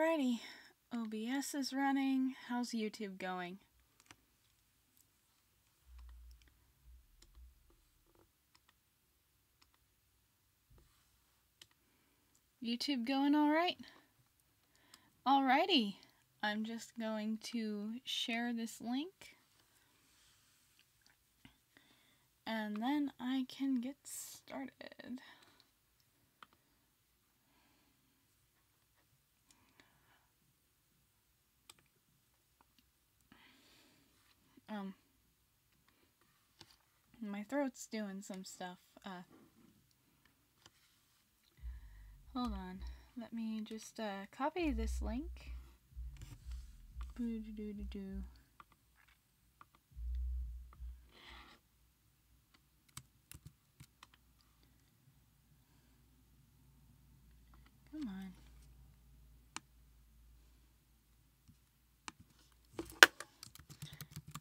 Alrighty, OBS is running. How's YouTube going? YouTube going alright? Alrighty, I'm just going to share this link and then I can get started. My throat's doing some stuff. Hold on. Let me just copy this link. Boo-doo-doo-doo-doo. Come on.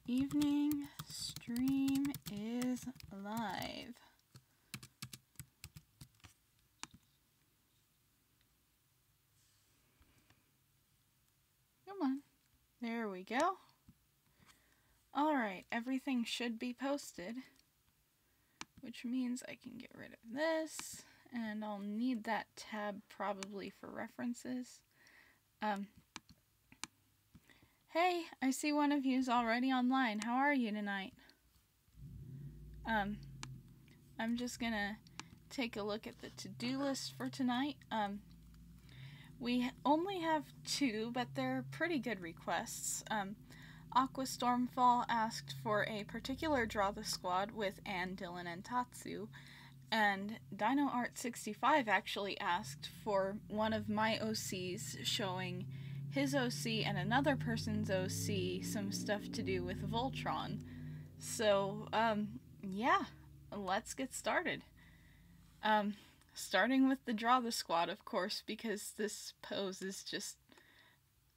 Evening stream is live. Come on. There we go. Alright, everything should be posted, which means I can get rid of this, and I'll need that tab probably for references. Hey, I see one of you's already online. How are you tonight? I'm just gonna take a look at the to-do list for tonight. We only have two, but they're pretty good requests. Aqua Stormfall asked for a particular Draw the Squad with Anne, Dylan, and Tatsu, and Dino Art 65 actually asked for one of my OCs showing his OC and another person's OC some stuff to do with Voltron. So, yeah, let's get started. Starting with the Draw the Squad, of course, because this pose is just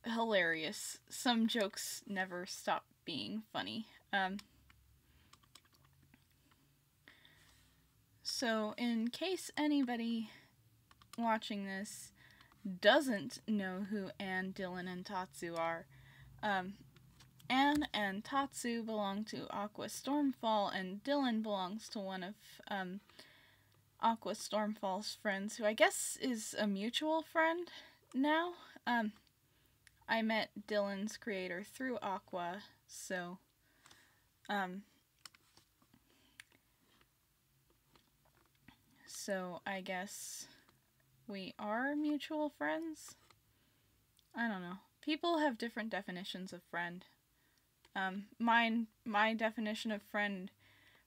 hilarious. Some jokes never stop being funny. So, in case anybody watching this doesn't know who Anne, Dylan, and Tatsu are, Anne and Tatsu belong to Aqua Stormfall, and Dylan belongs to one of Aqua Stormfall's friends, who I guess is a mutual friend now. I met Dylan's creator through Aqua, so I guess we are mutual friends? I don't know. People have different definitions of friend. My definition of friend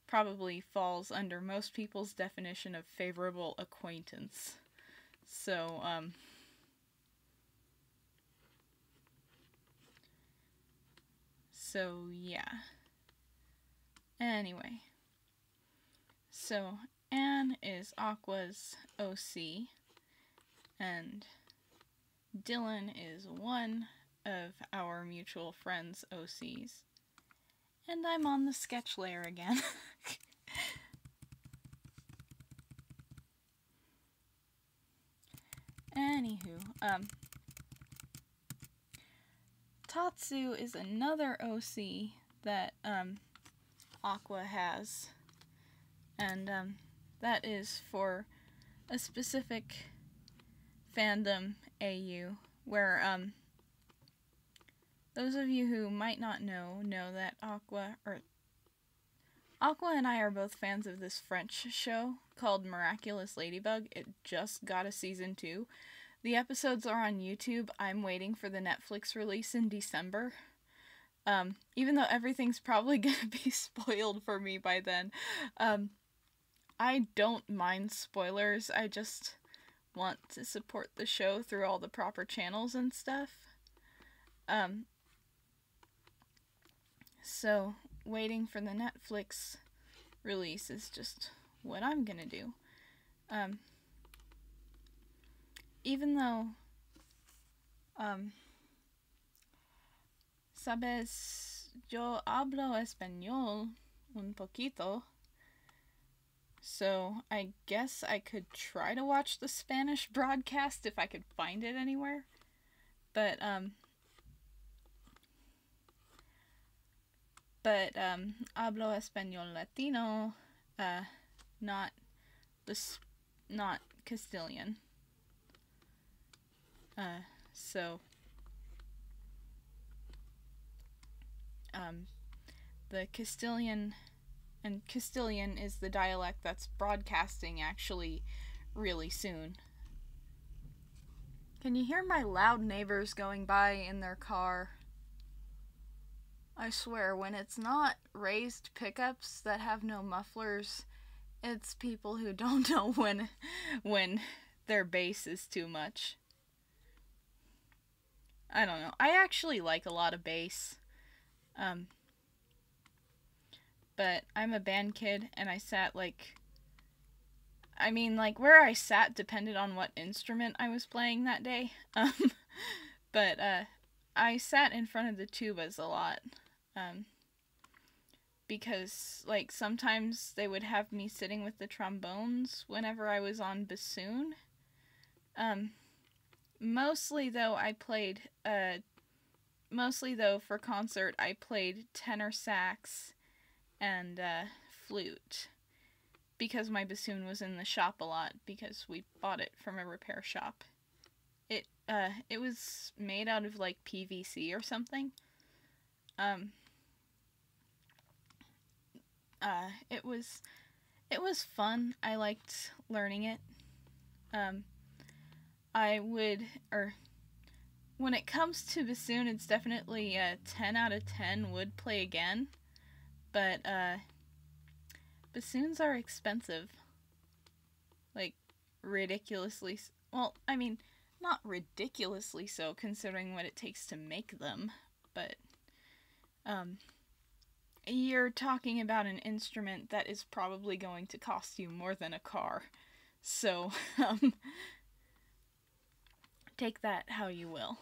probably falls under most people's definition of favorable acquaintance. So, yeah. Anyway. So, Anne is Aqua's OC, and Dylan is one of our mutual friends' OCs. And I'm on the sketch layer again. Anywho, Tatsu is another OC that, Aqua has. And, that is for a specific fandom AU, where, those of you who might not know that Aqua and I are both fans of this French show called Miraculous Ladybug. It just got a season 2. The episodes are on YouTube. I'm waiting for the Netflix release in December. Even though everything's probably gonna be spoiled for me by then. I don't mind spoilers. I just want to support the show through all the proper channels and stuff. So, waiting for the Netflix release is just what I'm gonna do. Even though, sabes, yo hablo español un poquito, so I guess I could try to watch the Spanish broadcast if I could find it anywhere. But hablo español latino, not this, not Castilian. So the Castilian, and Castilian is the dialect that's broadcasting actually really soon. Can you hear my loud neighbors going by in their car? I swear, when it's not raised pickups that have no mufflers, it's people who don't know when their bass is too much. I don't know. I actually like a lot of bass. But I'm a band kid, and I sat where I sat depended on what instrument I was playing that day. But I sat in front of the tubas a lot. Because, like, sometimes they would have me sitting with the trombones whenever I was on bassoon. Mostly though, for concert, I played tenor sax and flute. Because my bassoon was in the shop a lot, because we bought it from a repair shop. It was made out of, like, PVC or something. It was fun. I liked learning it. When it comes to bassoon, it's definitely a 10 out of 10 would play again. But, bassoons are expensive. Like, ridiculously, well, I mean, not ridiculously so, considering what it takes to make them, but, you're talking about an instrument that is probably going to cost you more than a car. So, take that how you will.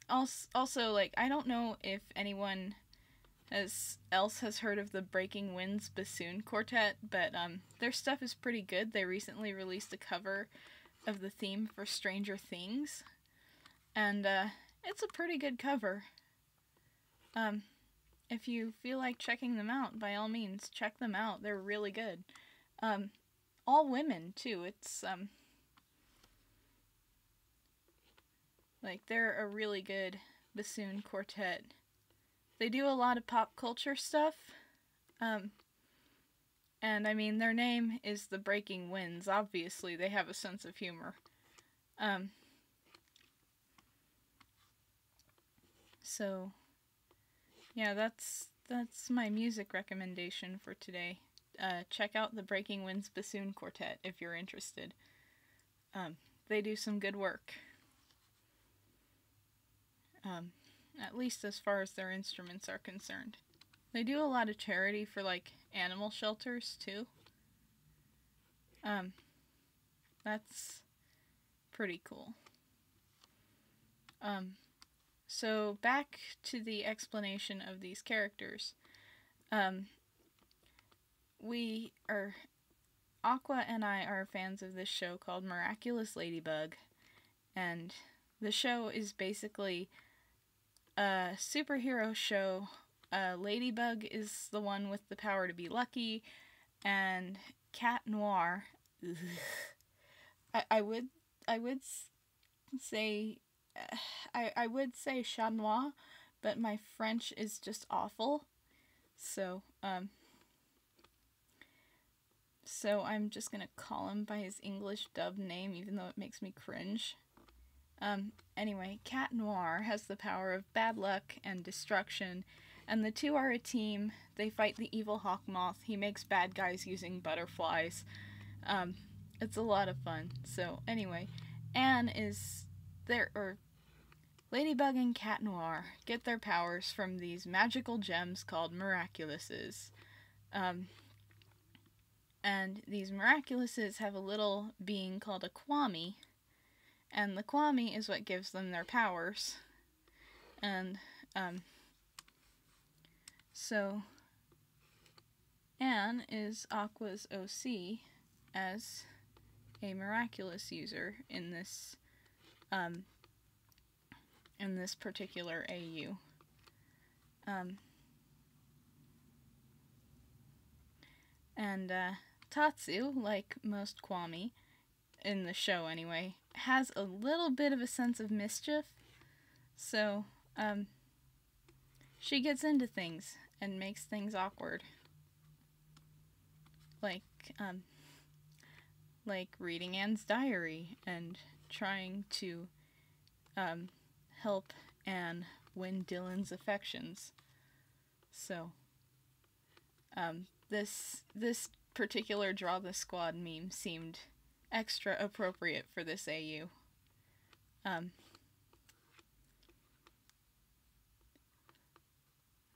Also, like, I don't know if anyone else has heard of the Breaking Winds Bassoon Quartet, but their stuff is pretty good. They recently released a cover of the theme for Stranger Things, and it's a pretty good cover. If you feel like checking them out, by all means, check them out. They're really good. All women, too. It's, like, they're a really good bassoon quartet. They do a lot of pop culture stuff. And, I mean, their name is the Breaking Winds. Obviously, they have a sense of humor. So, yeah, that's my music recommendation for today. Check out the Breaking Winds Bassoon Quartet if you're interested. They do some good work. At least as far as their instruments are concerned. They do a lot of charity for, like, animal shelters, too. That's pretty cool. So back to the explanation of these characters. Aqua and I are fans of this show called Miraculous Ladybug, and the show is basically a superhero show. Ladybug is the one with the power to be lucky, and Cat Noir, I would say Chat Noir, but my French is just awful, so I'm just gonna call him by his English dubbed name, even though it makes me cringe. Anyway, Cat Noir has the power of bad luck and destruction, and the two are a team. They fight the evil Hawk Moth. He makes bad guys using butterflies. It's a lot of fun. So, anyway, Ladybug and Cat Noir get their powers from these magical gems called Miraculouses. And these Miraculouses have a little being called a Kwami, and the Kwami is what gives them their powers. And, so, Anne is Aqua's OC, as a miraculous user in this particular AU. And Tatsu, like most Kwami, in the show anyway, has a little bit of a sense of mischief. So, she gets into things and makes things awkward. Like reading Anne's diary and trying to help Anne win Dylan's affections. So, this particular Draw the Squad meme seemed extra appropriate for this AU.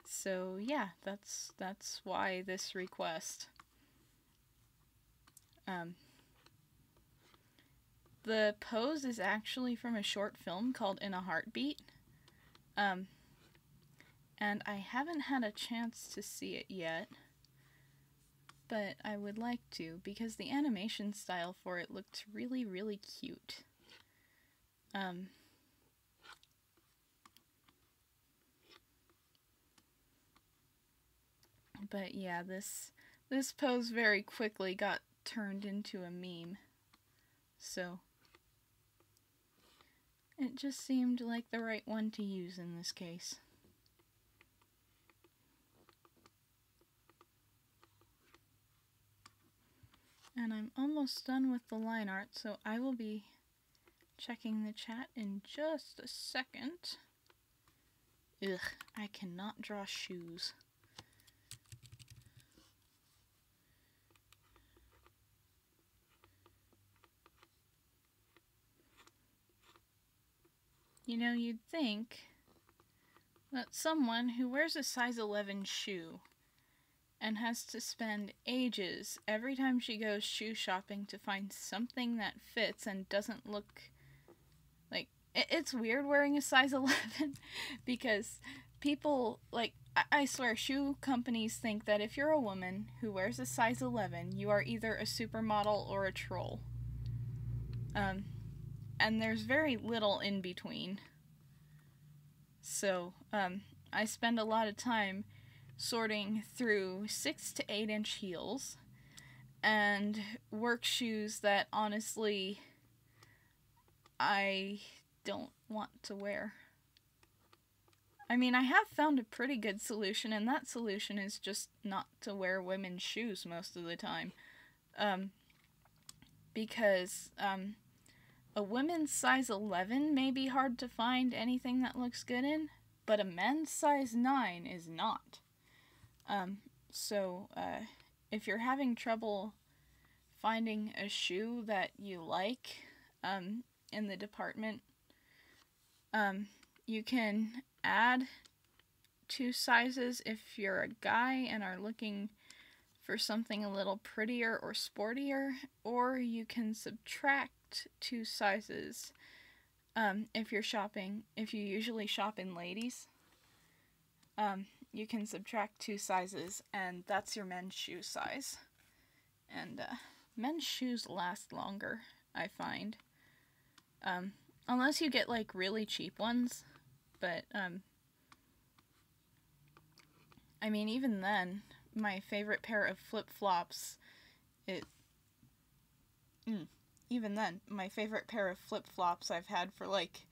So yeah, that's why this request. The pose is actually from a short film called In a Heartbeat. And I haven't had a chance to see it yet, but I would like to, because the animation style for it looked really, really cute. But yeah, this pose very quickly got turned into a meme. So it just seemed like the right one to use in this case. And I'm almost done with the line art, so I will be checking the chat in just a second. Ugh, I cannot draw shoes. You know, you'd think that someone who wears a size 11 shoe and has to spend ages every time she goes shoe shopping to find something that fits and doesn't look like... It's weird wearing a size 11 because people, like, I swear, shoe companies think that if you're a woman who wears a size 11, you are either a supermodel or a troll. And there's very little in between. So, I spend a lot of time sorting through 6 to 8 inch heels and work shoes that honestly I don't want to wear. I mean, I have found a pretty good solution, and that solution is just not to wear women's shoes most of the time. Because a women's size 11 may be hard to find anything that looks good in, but a men's size 9 is not. So if you're having trouble finding a shoe that you like in the department, you can add 2 sizes if you're a guy and are looking for something a little prettier or sportier, or you can subtract 2 sizes if you usually shop in ladies. You can subtract 2 sizes, and that's your men's shoe size. And men's shoes last longer, I find. Unless you get like really cheap ones, but I mean, even then, my favorite pair of flip-flops, even then, my favorite pair of flip-flops I've had for like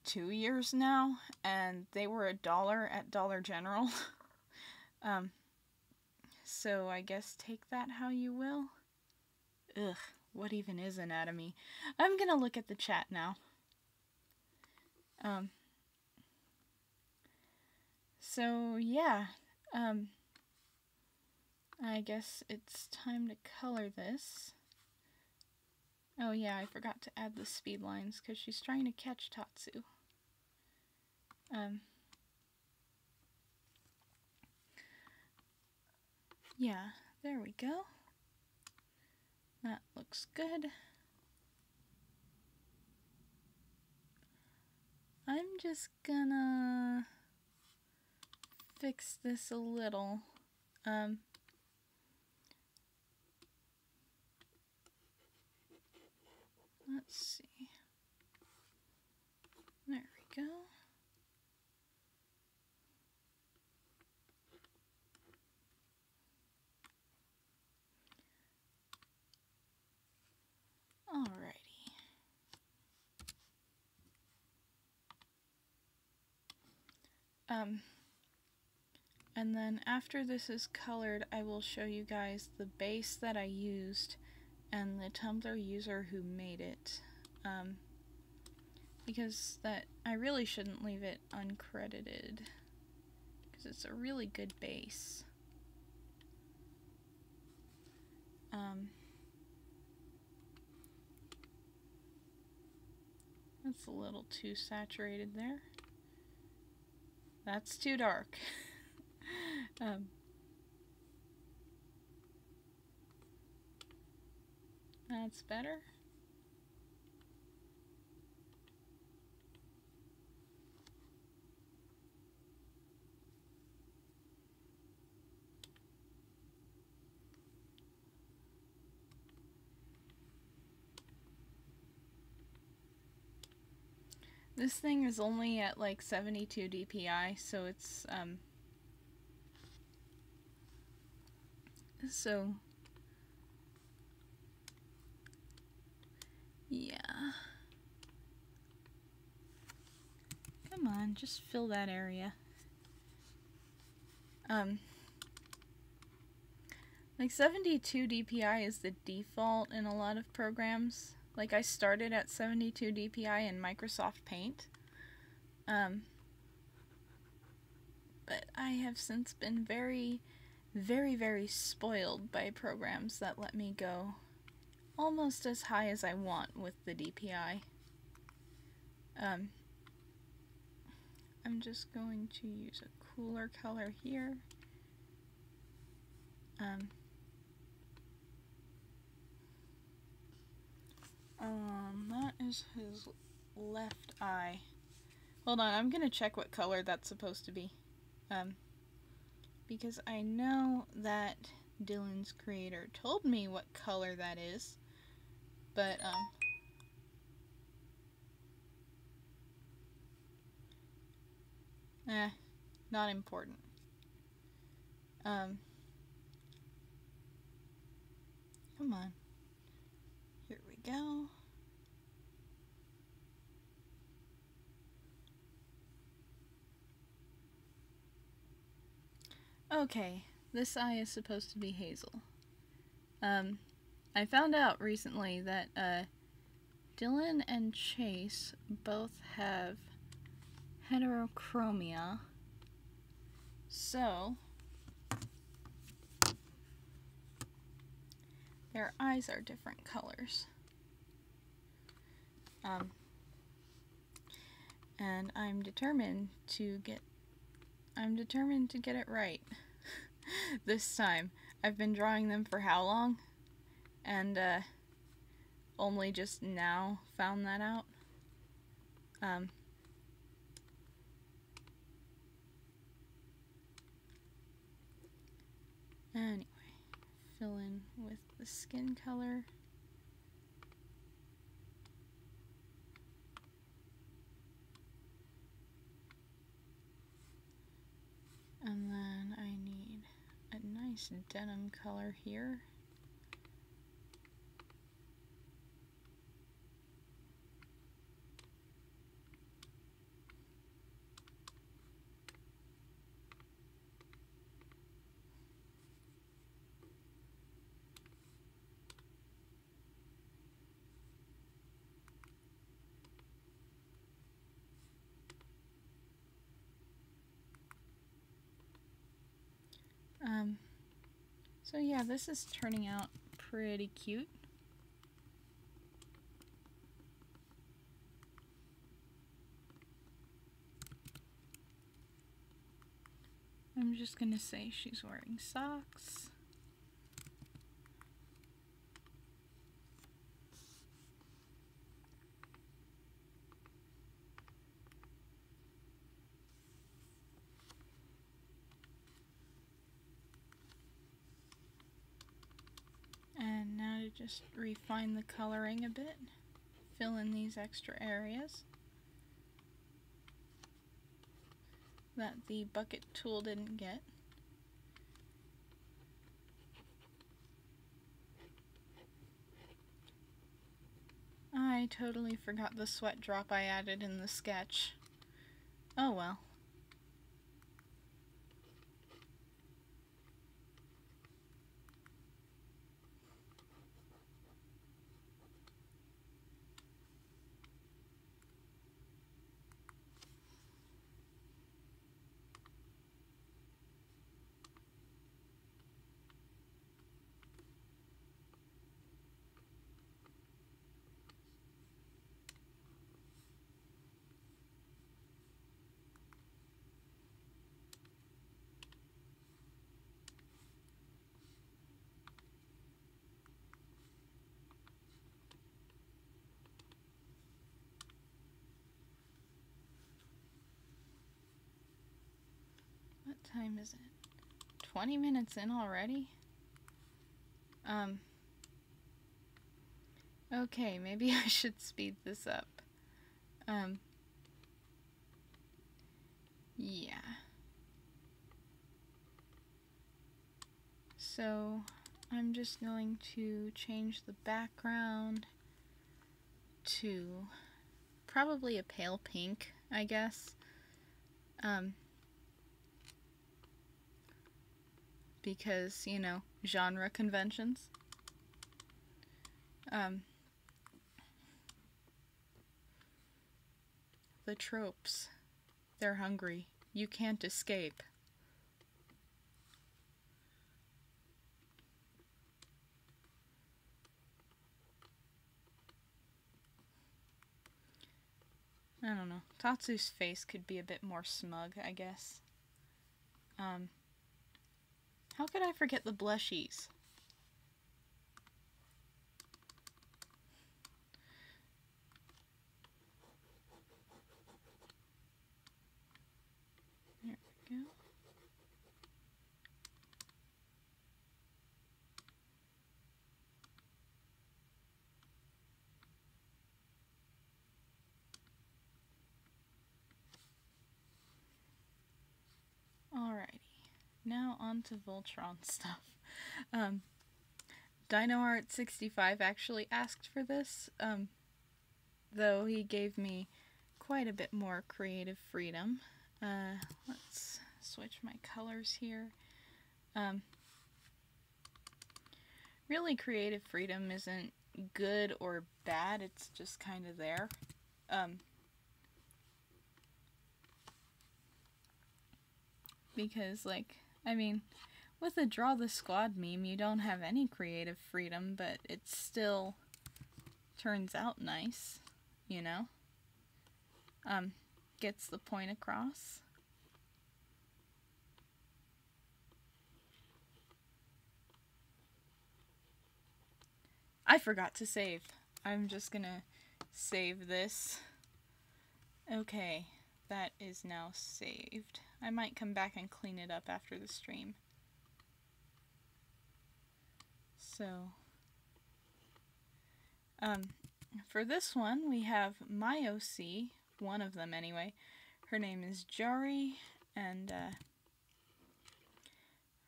2 years now, and they were $1 at Dollar General. So I guess take that how you will. Ugh, what even is anatomy? I'm gonna look at the chat now. So yeah, I guess it's time to color this. Oh yeah, I forgot to add the speed lines because she's trying to catch Tatsu. Yeah, there we go. That looks good. I'm just gonna fix this a little. Let's see. There we go. Alrighty. And then after this is colored, I will show you guys the base that I used and the Tumblr user who made it. Because I really shouldn't leave it uncredited, because it's a really good base. That's a little too saturated there. That's too dark. That's better. This thing is only at like 72 DPI, so it's so yeah. Come on, just fill that area. Like 72 DPI is the default in a lot of programs. Like I started at 72 DPI in Microsoft Paint. But I have since been very, very, very spoiled by programs that let me go almost as high as I want with the DPI. I'm just going to use a cooler color here. That is his left eye. Hold on, I'm gonna check what color that's supposed to be. Because I know that Dylan's creator told me what color that is, but, not important. Come on. Here we go. Okay, this eye is supposed to be hazel. I found out recently that, Dylan and Chase both have heterochromia, so their eyes are different colors. And I'm determined to get it right this time. I've been drawing them for how long? And only just now found that out. Anyway, fill in with the skin color. And then I need a nice denim color here. So yeah, this is turning out pretty cute. I'm just gonna say she's wearing socks. And now to just refine the coloring a bit. fill in these extra areas that the bucket tool didn't get. I totally forgot the sweat drop I added in the sketch. Oh well. What time is it? 20 minutes in already? Okay, maybe I should speed this up. Yeah. So, I'm just going to change the background to probably a pale pink, I guess. Because, you know, genre conventions. The tropes. They're hungry. You can't escape. I don't know. Tatsu's face could be a bit more smug, I guess. How could I forget the blushies? There we go. Alrighty. Now on to Voltron stuff. DinoArt65 actually asked for this, though he gave me quite a bit more creative freedom. Let's switch my colors here. Really, creative freedom isn't good or bad, it's just kind of there. Because, like, I mean, with the Draw the Squad meme, you don't have any creative freedom, but it still turns out nice, you know? Gets the point across. I forgot to save. I'm just gonna save this. Okay, that is now saved. I might come back and clean it up after the stream. So, for this one, we have my OC, one of them anyway. Her name is Jari, and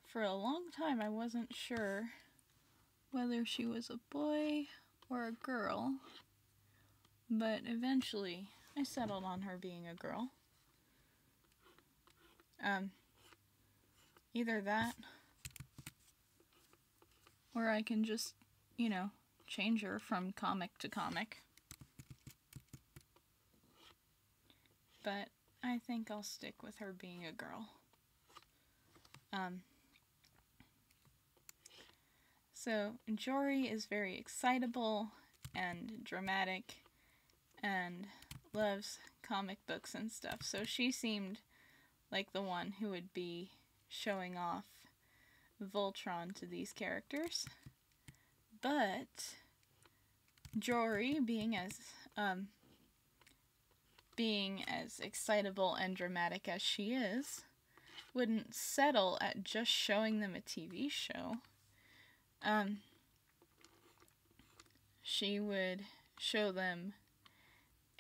for a long time I wasn't sure whether she was a boy or a girl, but eventually I settled on her being a girl. Either that, or I can just, you know, change her from comic to comic. But I think I'll stick with her being a girl. So, Jory is very excitable and dramatic and loves comic books and stuff, so she seemed like the one who would be showing off Voltron to these characters. But Jory, being as excitable and dramatic as she is, wouldn't settle at just showing them a TV show. She would show them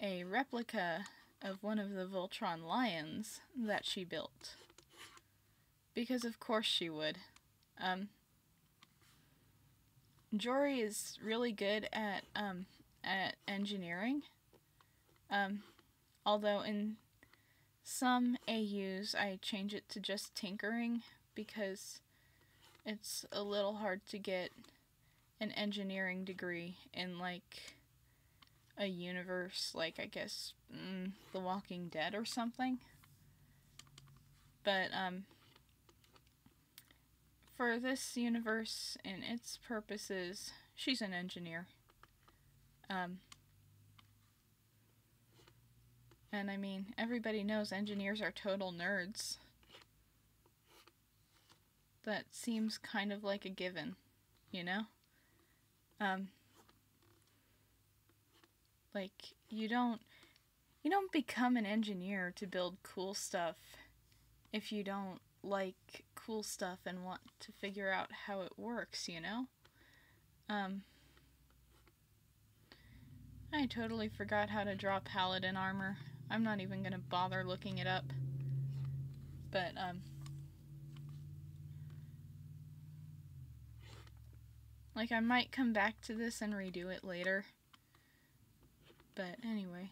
a replica of one of the Voltron lions that she built. Because of course she would. Jory is really good at engineering. Although in some AUs I change it to just tinkering because it's a little hard to get an engineering degree in like a universe like, I guess, The Walking Dead or something. But for this universe and its purposes, she's an engineer. And I mean, everybody knows engineers are total nerds. That seems kind of like a given, you know? Like, you don't become an engineer to build cool stuff if you don't like cool stuff and want to figure out how it works, you know? I totally forgot how to draw paladin armor. I'm not even gonna bother looking it up. But, like, I might come back to this and redo it later. But anyway.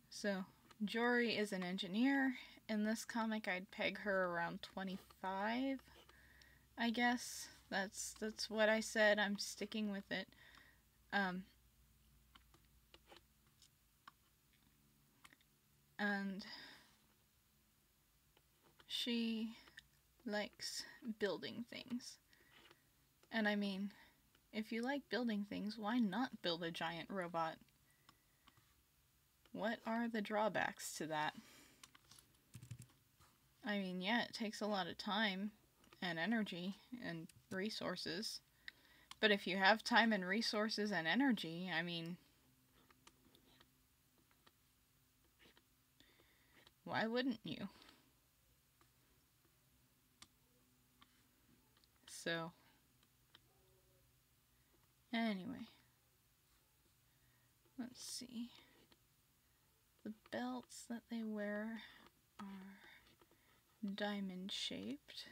So, Jory is an engineer. In this comic, I'd peg her around 25, I guess. That's what I said. I'm sticking with it. And she likes building things. And I mean, if you like building things, why not build a giant robot? What are the drawbacks to that? I mean, yeah, it takes a lot of time and energy and resources. But if you have time and resources and energy, I mean, why wouldn't you? So, anyway, let's see. The belts that they wear are diamond shaped.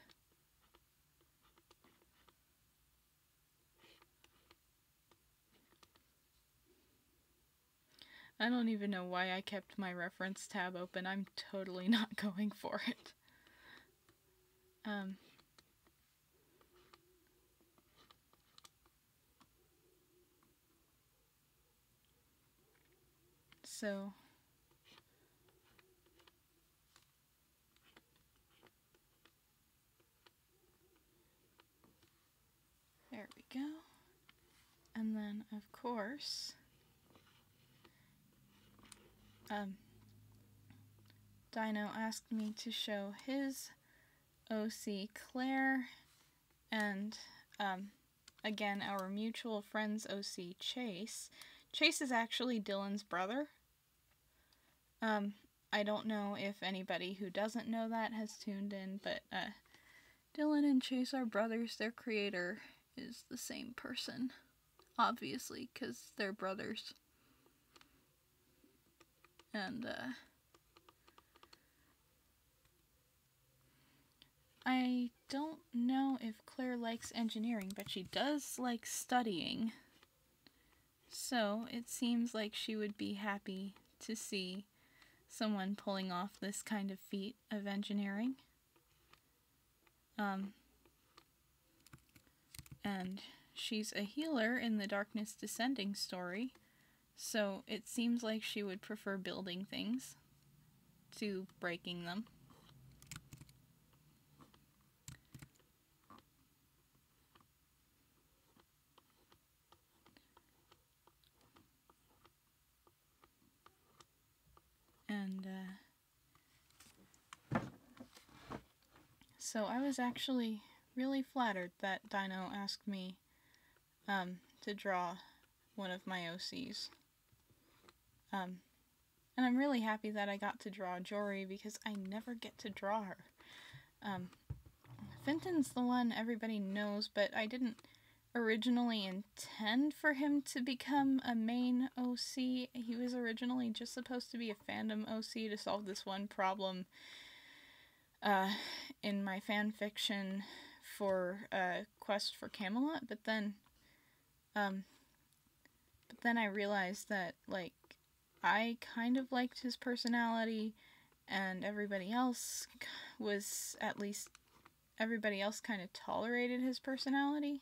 I don't even know why I kept my reference tab open. I'm totally not going for it. So, there we go. And then, of course, Dino asked me to show his OC Claire, and again, our mutual friend's OC Chase. Chase is actually Dylan's brother. I don't know if anybody who doesn't know that has tuned in, but Dylan and Chase are brothers. Their creator is the same person, obviously, because they're brothers. And I don't know if Claire likes engineering, but she does like studying. So it seems like she would be happy to see someone pulling off this kind of feat of engineering. And she's a healer in the Darkness Descending story, so it seems like she would prefer building things to breaking them. And so I was actually really flattered that Dino asked me to draw one of my OCs. And I'm really happy that I got to draw Jory because I never get to draw her. Fenton's the one everybody knows, but I didn't originally intend for him to become a main OC. He was originally just supposed to be a fandom OC to solve this one problem in my fan fiction for Quest for Camelot, but then I realized that, like, I kind of liked his personality, and everybody else kind of tolerated his personality,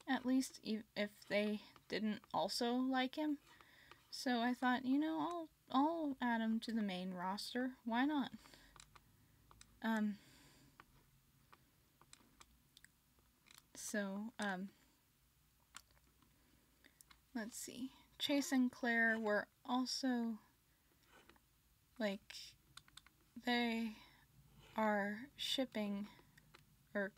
at least if they didn't also like him. So I thought, I'll add him to the main roster. Why not? Let's see. Chase and Claire were also, like, they are shipping, or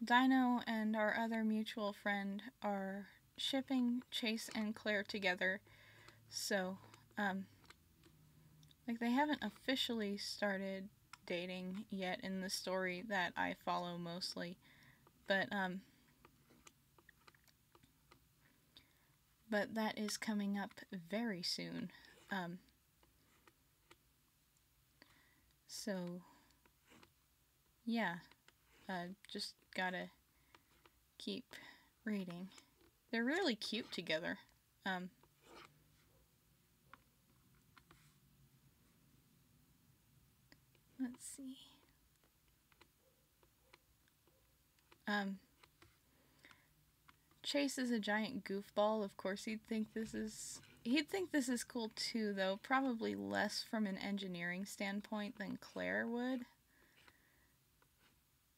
Dino and our other mutual friend are shipping Chase and Claire together. So, like, they haven't officially started dating yet in the story that I follow mostly, but that is coming up very soon. So, yeah, just gotta keep reading. They're really cute together. Let's see. Chase is a giant goofball. Of course, he'd think this is cool too, though probably less from an engineering standpoint than Claire would.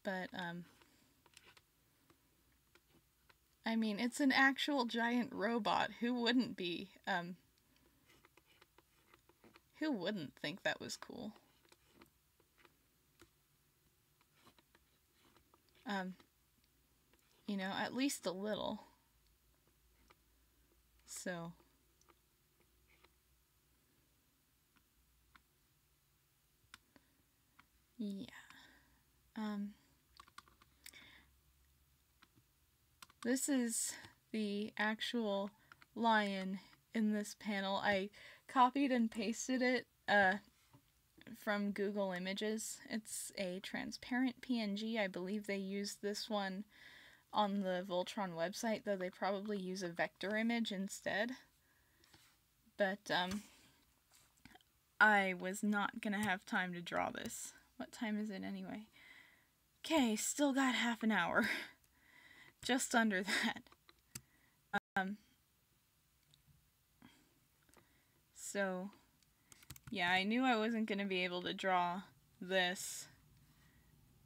But I mean, it's an actual giant robot. Who wouldn't be? Who wouldn't think that was cool? At least a little. So, yeah. This is the actual lion in this panel. I copied and pasted it from Google Images. It's a transparent PNG. I believe they used this one on the Voltron website, though they probably use a vector image instead. But I was not gonna have time to draw this. What time is it anyway? Okay, still got half an hour. Just under that. So, yeah, I knew I wasn't gonna be able to draw this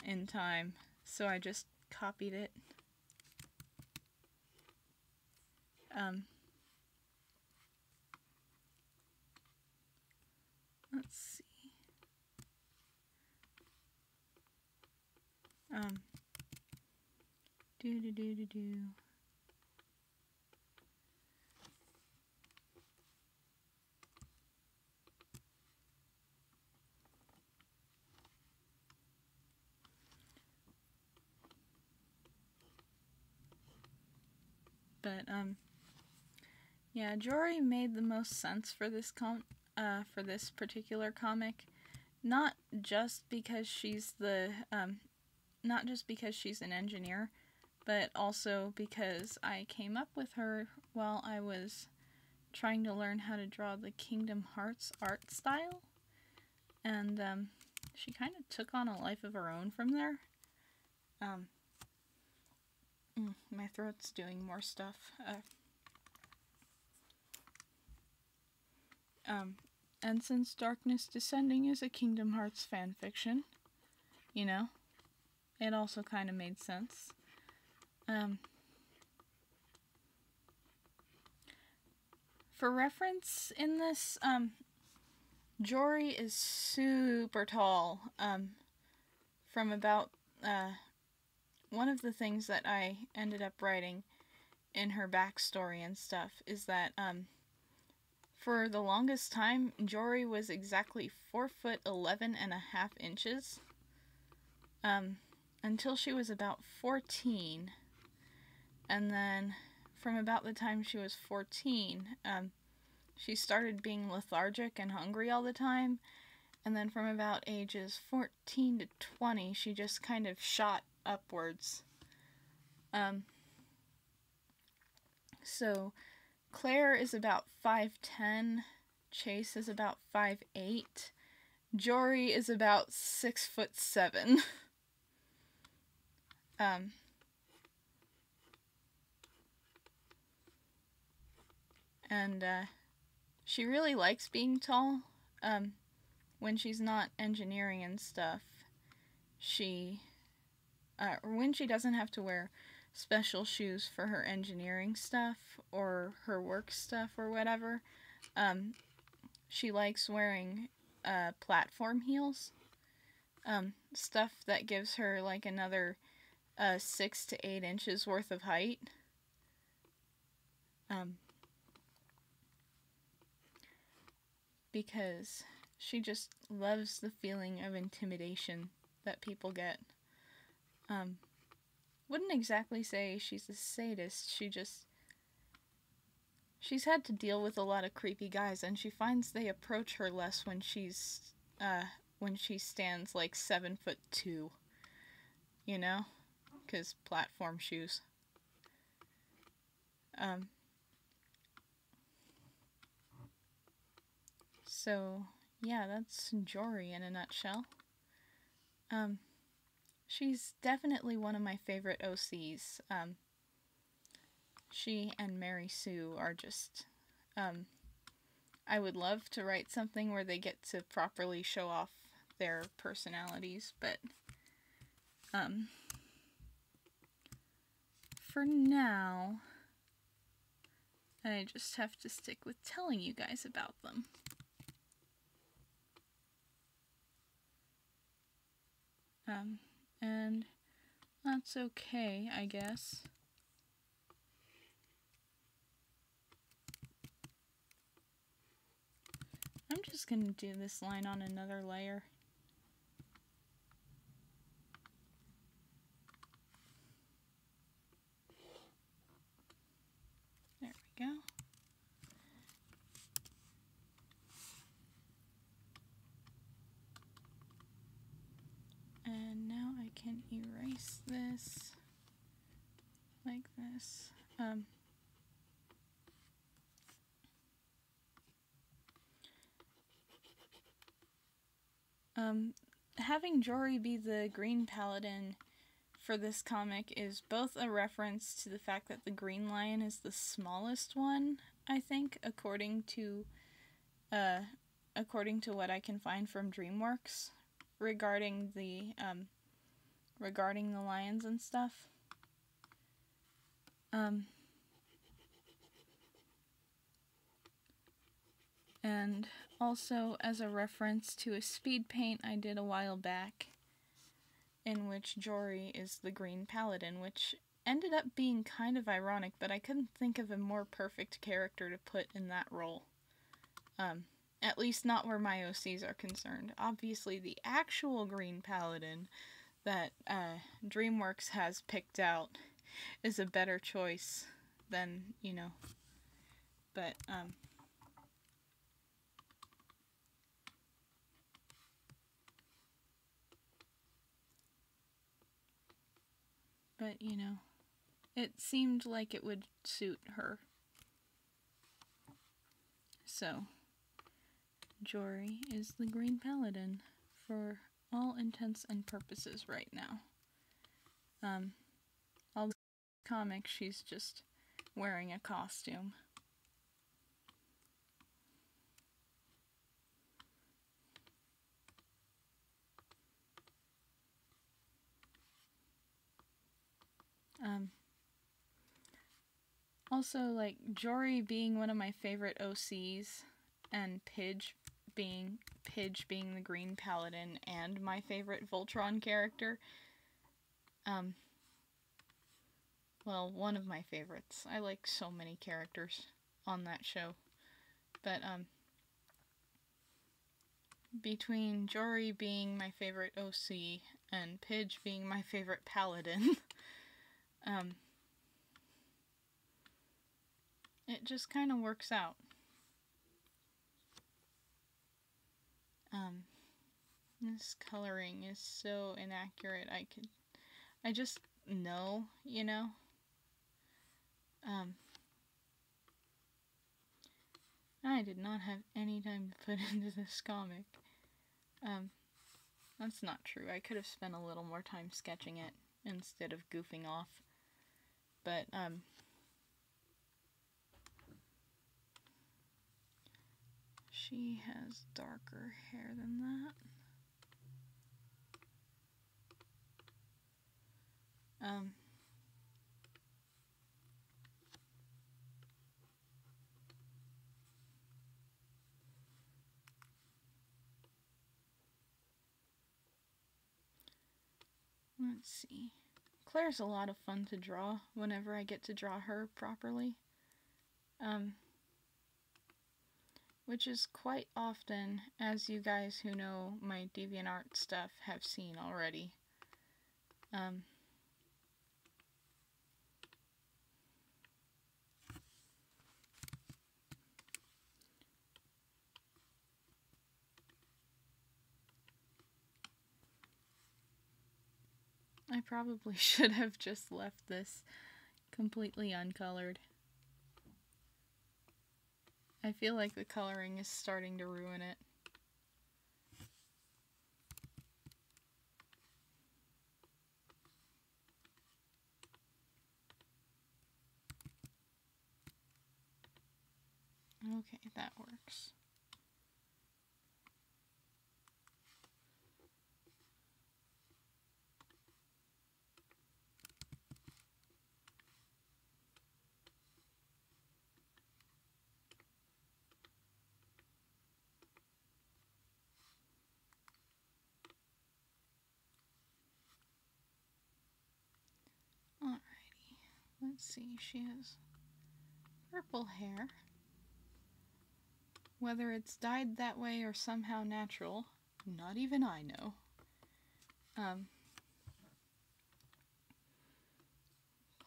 in time, so I just copied it. Let's see. But yeah, Jory made the most sense for this particular comic, not just because she's an engineer, but also because I came up with her while I was trying to learn how to draw the Kingdom Hearts art style, and she kind of took on a life of her own from there. My throat's doing more stuff. And since Darkness Descending is a Kingdom Hearts fanfiction, it also kind of made sense. For reference in this, Jory is super tall. From about, one of the things that I ended up writing in her backstory and stuff is that, for the longest time, Jory was exactly 4'11.5" until she was about 14. And then from about the time she was 14, she started being lethargic and hungry all the time. And then from about ages 14 to 20, she just kind of shot upwards. So Claire is about 5'10", Chase is about 5'8", Jory is about 6'7". And she really likes being tall. When she's not engineering and stuff, when she doesn't have to wear special shoes for her engineering stuff or her work stuff or whatever, she likes wearing platform heels, stuff that gives her like another 6 to 8 inches worth of height. Because she just loves the feeling of intimidation that people get. Wouldn't exactly say she's a sadist, she's had to deal with a lot of creepy guys, and she finds they approach her less when she stands like 7'2", you know? 'Cause platform shoes. So, yeah, that's Jory in a nutshell. She's definitely one of my favorite OCs. She and Mary Sue are just, I would love to write something where they get to properly show off their personalities, but, for now, I just have to stick with telling you guys about them. And that's okay, I guess. I'm just gonna do this line on another layer. There we go. And now I can erase this like this. Having Jory be the Green Paladin for this comic is both a reference to the fact that the Green Lion is the smallest one, I think, according to what I can find from DreamWorks regarding the lions and stuff. And also as a reference to a speed paint I did a while back, in which Jory is the Green Paladin, which ended up being kind of ironic, but I couldn't think of a more perfect character to put in that role. At least not where my OCs are concerned. Obviously, the actual Green Paladin that DreamWorks has picked out is a better choice than, you know, but, you know, it seemed like it would suit her. So, Jory is the Green Paladin for all intents and purposes right now. All the comics, she's just wearing a costume. Also, like, Jory being one of my favorite OCs, and Pidge being the Green Paladin and my favorite Voltron character. Well, one of my favorites. I like so many characters on that show. But, between Jory being my favorite OC and Pidge being my favorite Paladin, it just kind of works out. This coloring is so inaccurate. I just know, you know. I did not have any time to put into this comic. That's not true. I could have spent a little more time sketching it instead of goofing off. But, she has darker hair than that. Let's see. Claire's a lot of fun to draw whenever I get to draw her properly. Which is quite often, as you guys who know my DeviantArt stuff have seen already. I probably should have just left this completely uncolored. I feel like the coloring is starting to ruin it. Okay, that works. Alrighty, let's see, she has purple hair. Whether it's dyed that way or somehow natural, not even I know.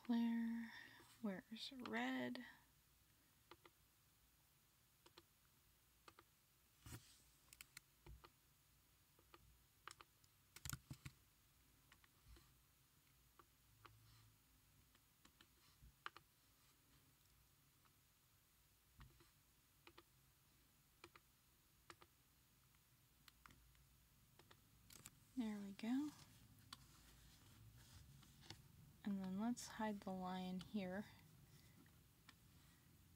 Claire wears red. There we go. And then let's hide the lion here.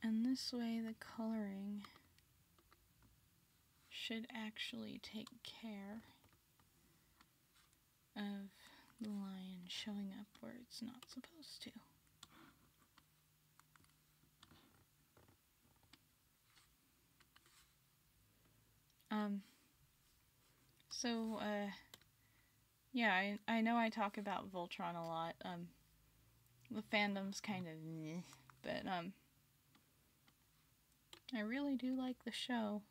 And this way the coloring should actually take care of the lion showing up where it's not supposed to. Yeah, I know I talk about Voltron a lot. The fandom's kind of meh, but, I really do like the show.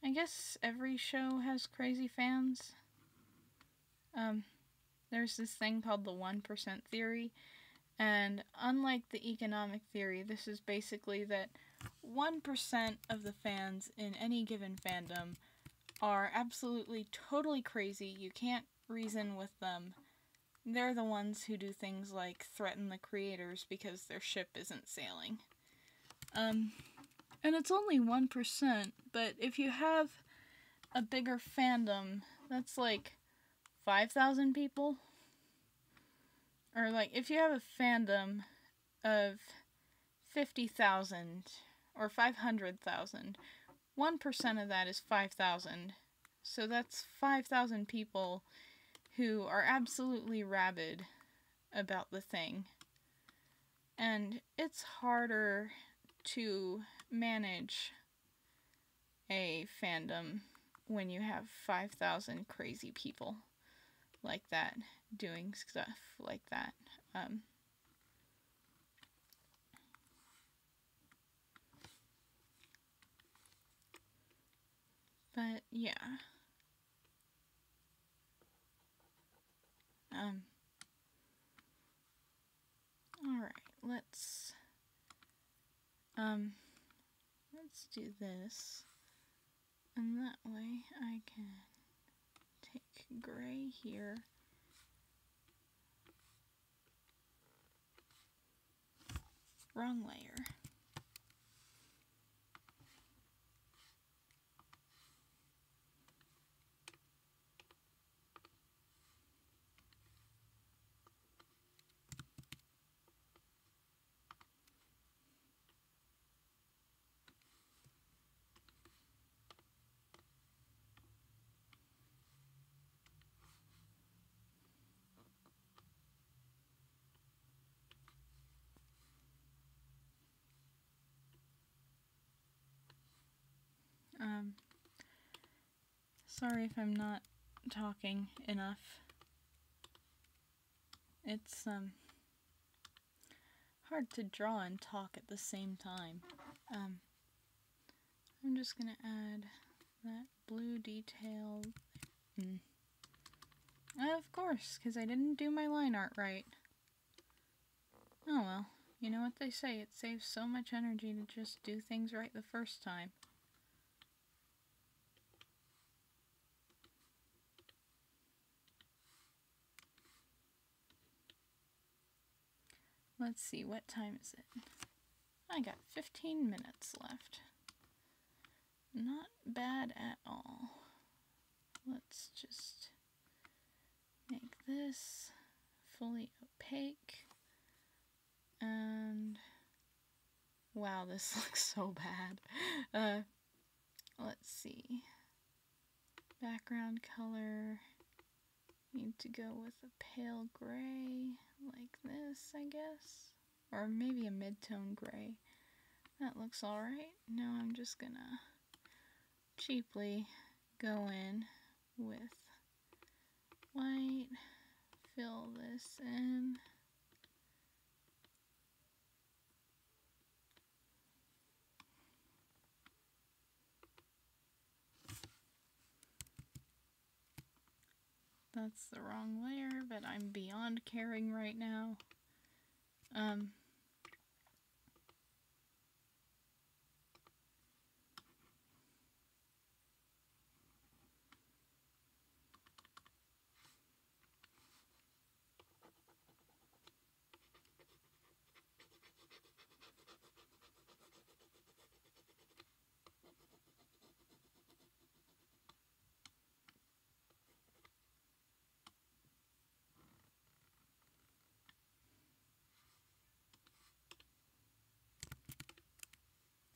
I guess every show has crazy fans. There's this thing called the 1% theory, and unlike the economic theory, this is basically that 1% of the fans in any given fandom are absolutely totally crazy. You can't reason with them. They're the ones who do things like threaten the creators because their ship isn't sailing. And it's only 1%, but if you have a bigger fandom, that's like 5,000 people. Or like, if you have a fandom of 50,000 or 500,000, 1% of that is 5,000. So that's 5,000 people who are absolutely rabid about the thing. And it's harder to manage a fandom when you have 5,000 crazy people like that doing stuff like that. But yeah. Alright, let's Let's do this. And that way I can take gray here. Wrong layer. Sorry if I'm not talking enough. It's hard to draw and talk at the same time. I'm just gonna add that blue detail. Of course, because I didn't do my line art right. Oh well, you know what they say, it saves so much energy to just do things right the first time. Let's see, what time is it? I got 15 minutes left. Not bad at all. Let's just make this fully opaque. And wow, this looks so bad. Let's see. Background color. Need to go with a pale gray, like this, I guess. Or maybe a mid-tone gray. That looks alright. Now I'm just gonna cheaply go in with white, fill this in. That's the wrong layer, but I'm beyond caring right now.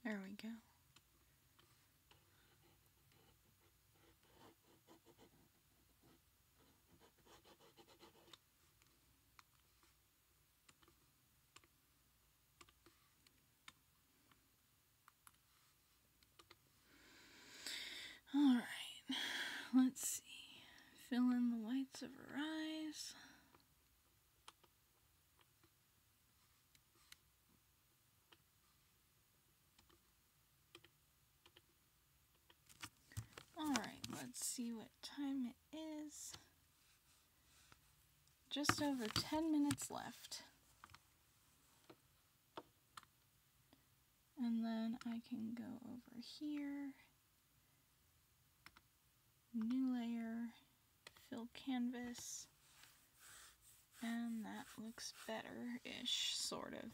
There we go. Alright, let's see. Fill in the whites of her eyes. Alright, let's see what time it is. Just over 10 minutes left. And then I can go over here. New layer. Fill canvas. And that looks better-ish, sort of.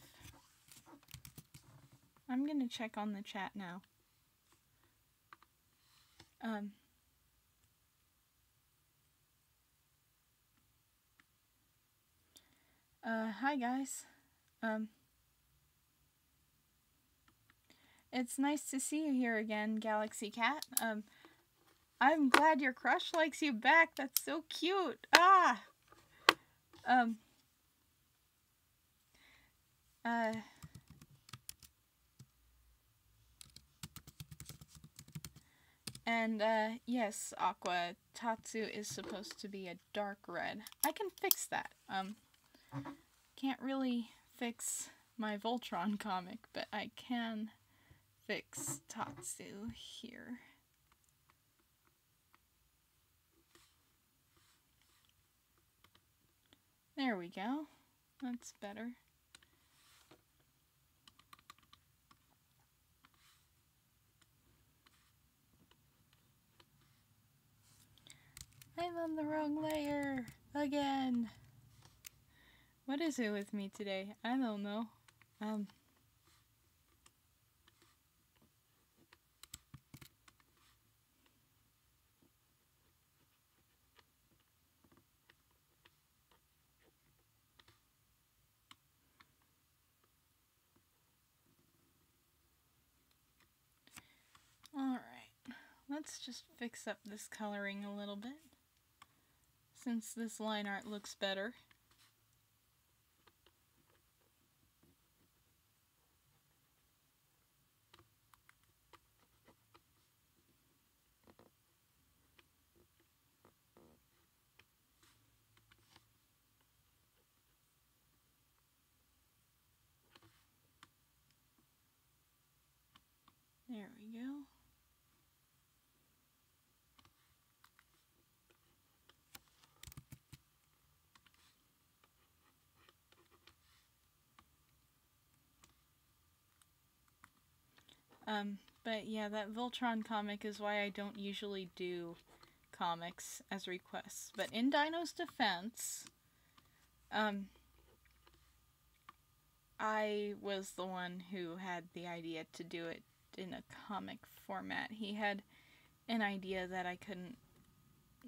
I'm gonna check on the chat now. Hi guys. It's nice to see you here again, Galaxy Cat. I'm glad your crush likes you back. That's so cute. Ah! And, yes, Aqua, Tatsu is supposed to be a dark red. I can fix that. Can't really fix my Voltron comic, but I can fix Tatsu here. There we go. That's better. I'm on the wrong layer again. What is it with me today? I don't know. Alright, let's just fix up this coloring a little bit, since this line art looks better. There we go. But yeah, that Voltron comic is why I don't usually do comics as requests. But in Dino's defense, I was the one who had the idea to do it in a comic format. He had an idea that I couldn't,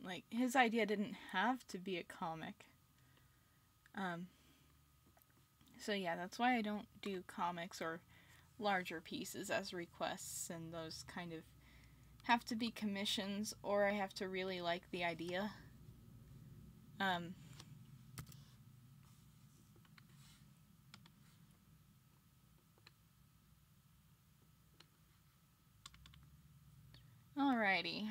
like, his idea didn't have to be a comic. So yeah, that's why I don't do comics or larger pieces as requests, and those kind of have to be commissions, or I have to really like the idea. Alrighty,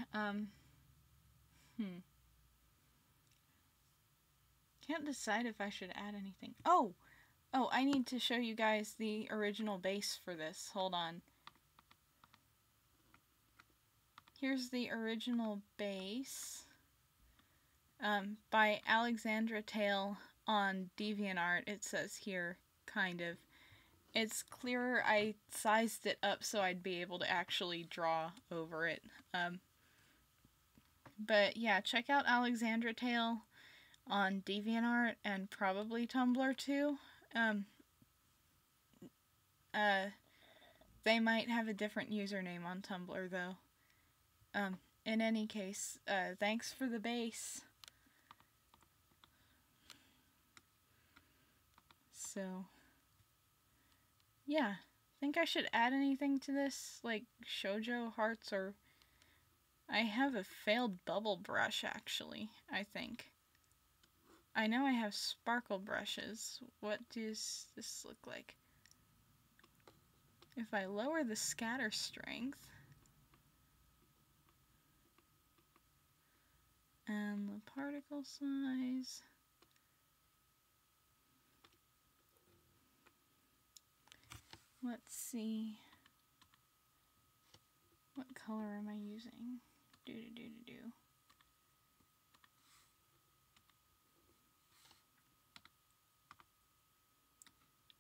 can't decide if I should add anything. Oh, I need to show you guys the original base for this. Hold on. Here's the original base by Alexandra Tail on DeviantArt. It says here, kind of. It's clearer. I sized it up so I'd be able to actually draw over it. But yeah, check out Alexandra Tail on DeviantArt and probably Tumblr too. They might have a different username on Tumblr though. In any case, thanks for the base. So, yeah, think I should add anything to this, like shoujo hearts, or I have a failed bubble brush actually, I think. I know I have sparkle brushes. What does this look like? If I lower the scatter strength and the particle size, let's see, what color am I using?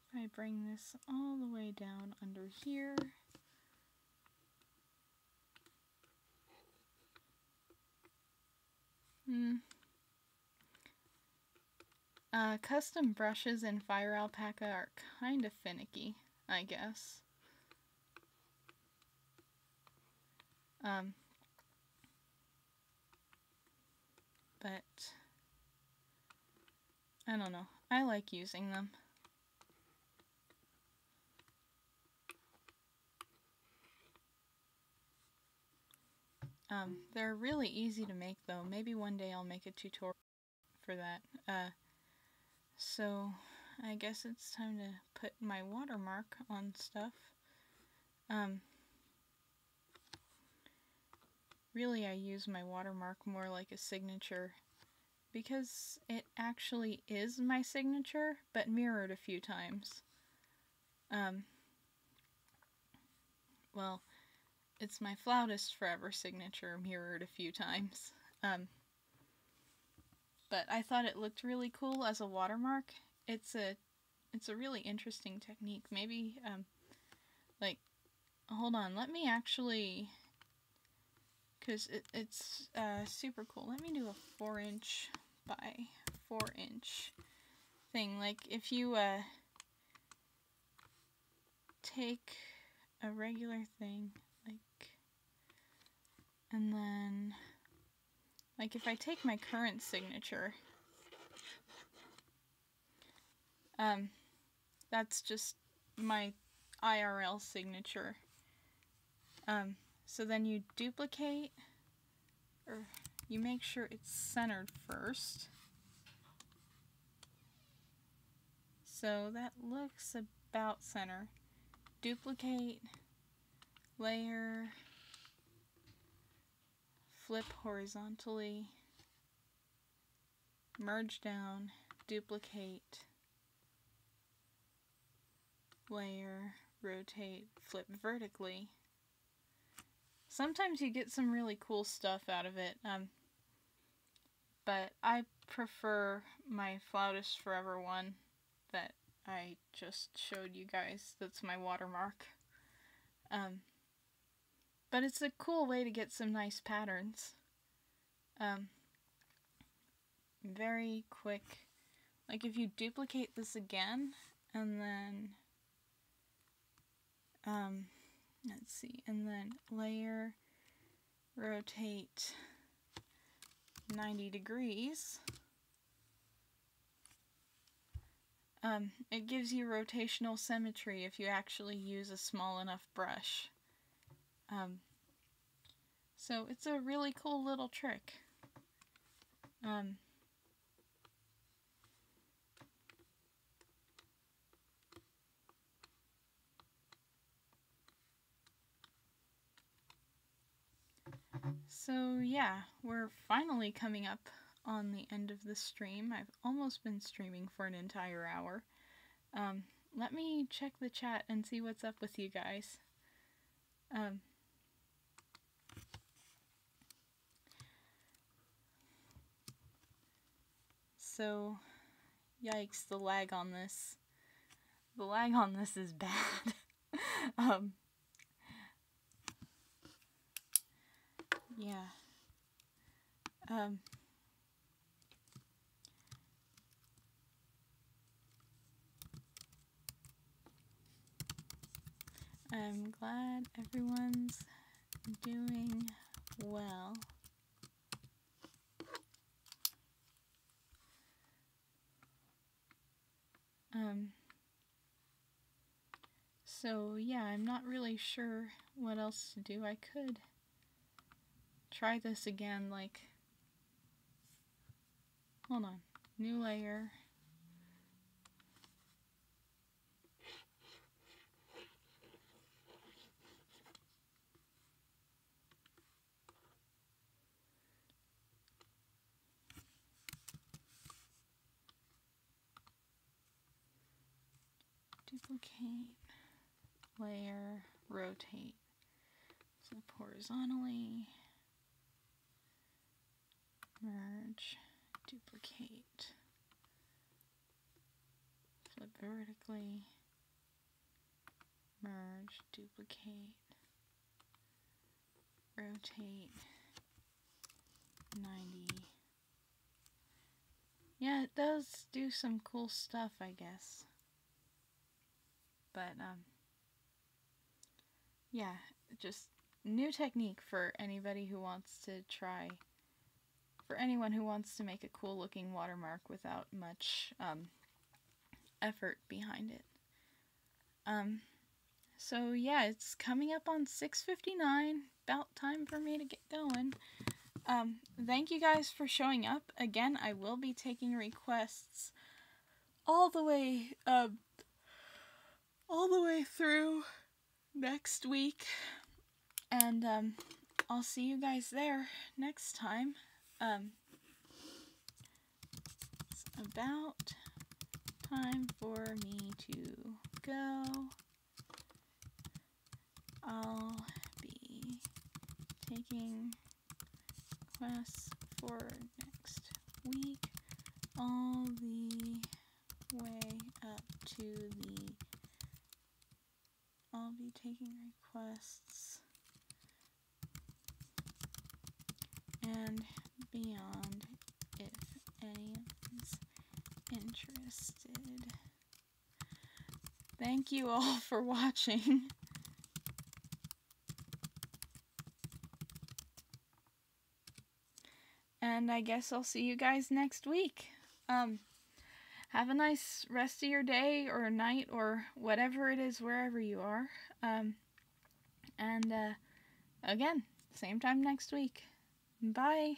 If I bring this all the way down under here, custom brushes in Fire Alpaca are kind of finicky, I guess. But I don't know. I like using them. They're really easy to make though. Maybe one day I'll make a tutorial for that. So I guess it's time to put my watermark on stuff. Really I use my watermark more like a signature because it actually is my signature, but mirrored a few times. Well, it's my Flautist Forever signature mirrored a few times. But I thought it looked really cool as a watermark. It's a really interesting technique. Maybe, like, hold on, let me actually because it's super cool. Let me do a 4" by 4" thing. Like if you take a regular thing, like, and then like if I take my current signature, that's just my IRL signature. So then you duplicate, or you make sure it's centered first. So that looks about center. Duplicate, layer, flip horizontally, merge down, duplicate, layer, rotate, flip vertically. Sometimes you get some really cool stuff out of it, but I prefer my Flautist Forever one that I just showed you guys. That's my watermark. But it's a cool way to get some nice patterns. Very quick. Like if you duplicate this again, and then let's see, and then layer, rotate 90 degrees. It gives you rotational symmetry if you actually use a small enough brush. So it's a really cool little trick. So yeah, we're finally coming up on the end of the stream. I've almost been streaming for an entire hour. Let me check the chat and see what's up with you guys. So, yikes, the lag on this. The lag on this is bad. Yeah. I'm glad everyone's doing well. So yeah, I'm not really sure what else to do. I could try this again, like, hold on, new layer. Duplicate, layer, rotate, flip horizontally, merge, duplicate, flip vertically, merge, duplicate, rotate 90. Yeah, it does do some cool stuff, I guess. But, yeah, just new technique for anybody who wants to try, for anyone who wants to make a cool looking watermark without much, effort behind it. So yeah, it's coming up on 6:59, about time for me to get going. Thank you guys for showing up. Again, I will be taking requests all the way through next week, and I'll see you guys there next time. It's about time for me to go. I'll be taking requests for next week all the way up to the I'll be taking requests and beyond if anyone's interested. Thank you all for watching. And I guess I'll see you guys next week. Have a nice rest of your day or night or whatever it is wherever you are. And again, same time next week. Bye.